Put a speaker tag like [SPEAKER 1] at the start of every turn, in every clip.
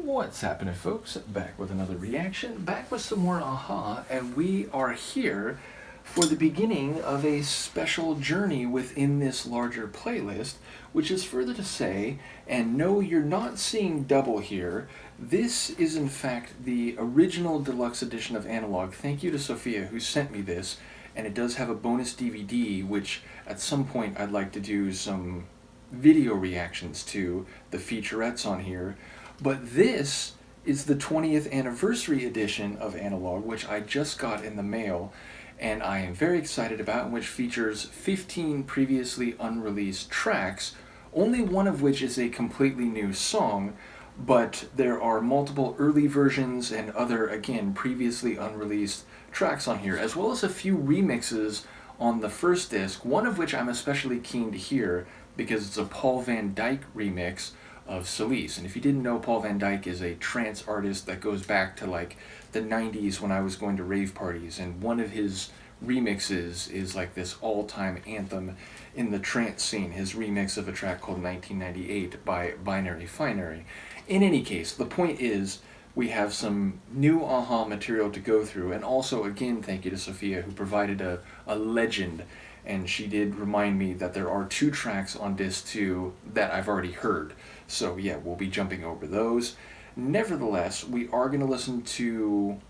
[SPEAKER 1] What's happening, folks? Back with another reaction, back with some more Aha, and we are here for the beginning of a special journey within this larger playlist, which is further to say, and no, you're not seeing double here, this is in fact the original deluxe edition of Analogue. Thank you to Sofia who sent me this, and it does have a bonus DVD, which at some point I'd like to do some video reactions to, the featurettes on here. But this is the 20th anniversary edition of Analogue, which I just got in the mail, and I am very excited about, and which features 15 previously unreleased tracks, only one of which is a completely new song, but there are multiple early versions and other, again, previously unreleased tracks on here, as well as a few remixes on the first disc, one of which I'm especially keen to hear because it's a Paul van Dyk remix of Celice. And if you didn't know, Paul van Dyk is a trance artist that goes back to like the 90s when I was going to rave parties, and one of his remixes is like this all-time anthem in the trance scene, his remix of a track called 1998 by Binary Finery. In any case, the point is we have some new Aha material to go through, and also again thank you to Sofia who provided a legend, and she did remind me that there are 2 tracks on disc 2 that I've already heard. So yeah, we'll be jumping over those. Nevertheless, we are going to listen to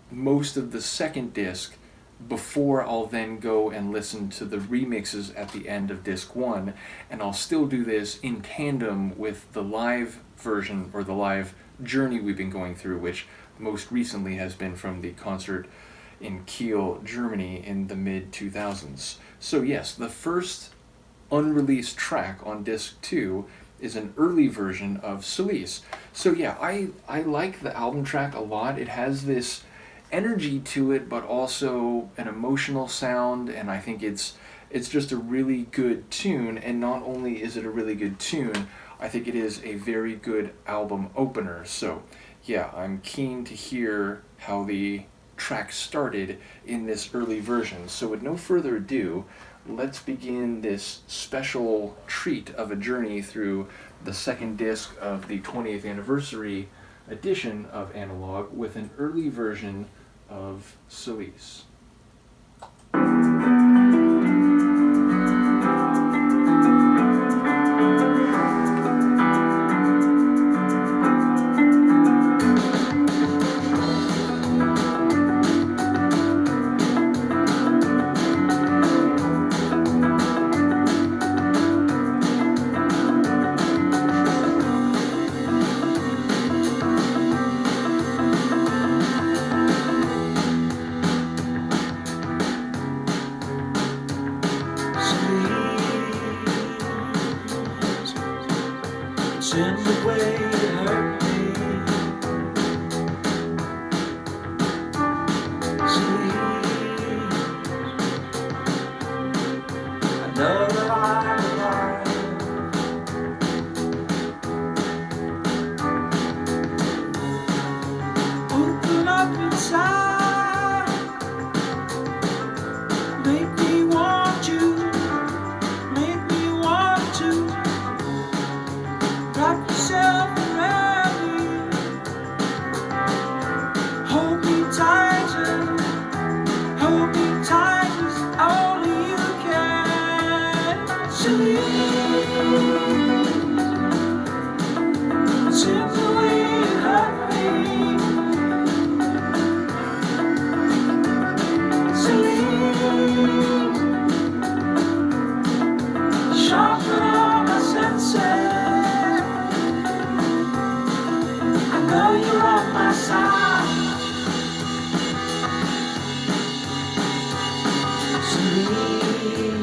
[SPEAKER 1] most of the second disc before I'll then go and listen to the remixes at the end of disc 1, and I'll still do this in tandem with the live version, or the live journey we've been going through, which most recently has been from the concert in Kiel, Germany in the mid-2000s. So yes, the first unreleased track on disc 2 is an early version of Celice. So yeah, I like the album track a lot. It has this energy to it, but also an emotional sound, and I think it's just a really good tune. And not only is it a really good tune, I think it is a very good album opener. So yeah, I'm keen to hear how the track started in this early version. So with no further ado, let's begin this special treat of a journey through the second disc of the 20th anniversary edition of Analogue with an early version of Celice.
[SPEAKER 2] In the way you hurt me, Celice, I know that I'm alive. Open up inside, make me want you, make me want to. Wrap yourself around me, hold me tighter as only you can. Celice, it's in the way you hurt me. Celice, sharpen all my senses. Know you're on my side. Celice,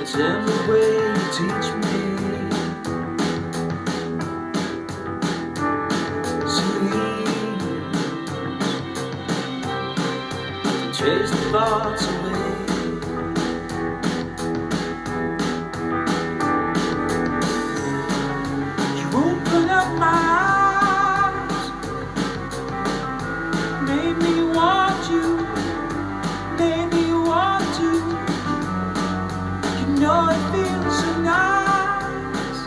[SPEAKER 2] it's in the way you teach me. Celice, chase the thoughts away. Open up my eyes, made me want you, made me want to. You know it feels so nice.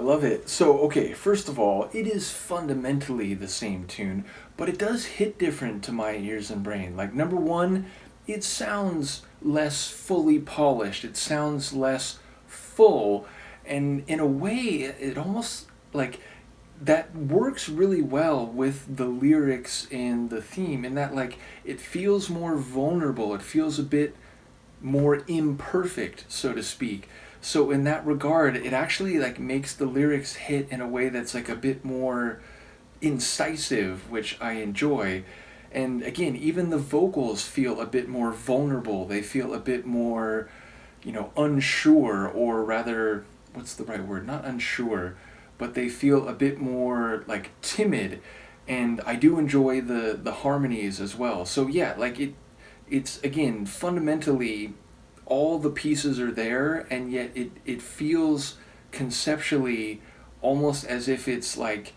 [SPEAKER 1] love it. So, okay, first of all, it is fundamentally the same tune, but it does hit different to my ears and brain. Like, number one, it sounds less fully polished, it sounds less full, and in a way, it almost like that works really well with the lyrics and the theme, in that, like, it feels more vulnerable, it feels a bit more imperfect, so to speak. So in that regard, it actually like makes the lyrics hit in a way that's like a bit more incisive, which I enjoy. And again, even the vocals feel a bit more vulnerable. They feel a bit more, unsure, or rather, what's the right word? Not unsure, but they feel a bit more like timid. And I do enjoy the harmonies as well. So yeah, like it's again fundamentally all the pieces are there, and yet it feels conceptually almost as if it's like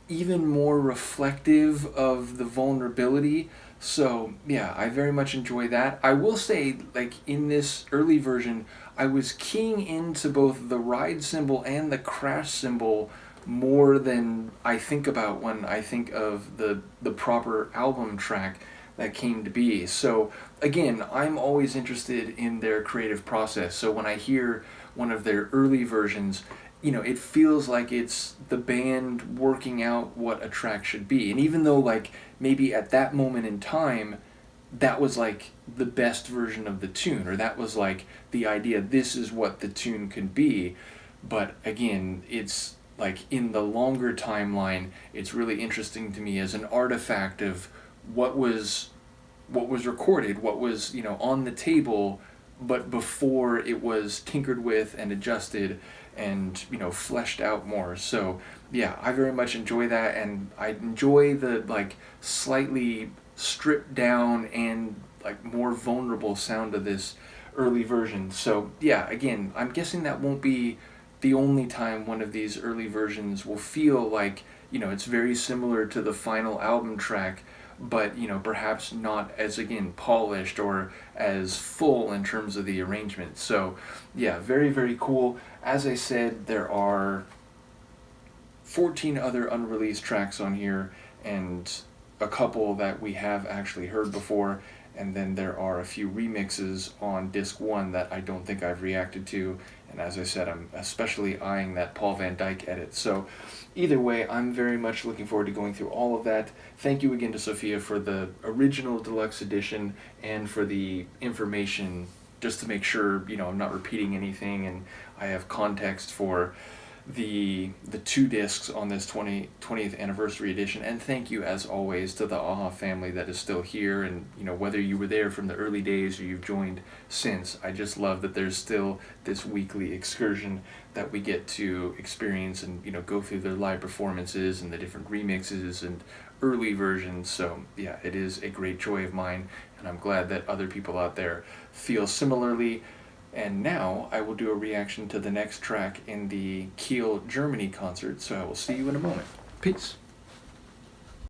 [SPEAKER 1] even more reflective of the vulnerability. So yeah, I very much enjoy that. I will say, like, in this early version, I was keying into both the ride cymbal and the crash cymbal more than I think about when I think of the proper album track that came to be. So again, I'm always interested in their creative process. So when I hear one of their early versions, it feels like it's the band working out what a track should be. And even though, like, maybe at that moment in time, that was like the best version of the tune, or that was like the idea, this is what the tune could be. But again, it's like in the longer timeline, it's really interesting to me as an artifact of what was recorded, what was on the table, but before it was tinkered with and adjusted and fleshed out more. So yeah, I very much enjoy that, and I enjoy the like slightly stripped down and like more vulnerable sound of this early version. So yeah, again, I'm guessing that won't be the only time one of these early versions will feel like it's very similar to the final album track, but perhaps not as, again, polished or as full in terms of the arrangement. So yeah, very, very cool. As I said, there are 14 other unreleased tracks on here, and a couple that we have actually heard before, and then there are a few remixes on disc 1 that I don't think I've reacted to, and as I said, I'm especially eyeing that Paul Van Dyke edit. So either way, I'm very much looking forward to going through all of that. Thank you again to Sofia for the original deluxe edition and for the information, just to make sure I'm not repeating anything, and I have context for the two discs on this 20th anniversary edition. And thank you, as always, to the AHA family that is still here, and whether you were there from the early days or you've joined since, I just love that there's still this weekly excursion that we get to experience and go through their live performances and the different remixes and early versions. So yeah, it is a great joy of mine, and I'm glad that other people out there feel similarly. And now I will do a reaction to the next track in the Kiel, Germany concert, so I will see you in a moment. Peace.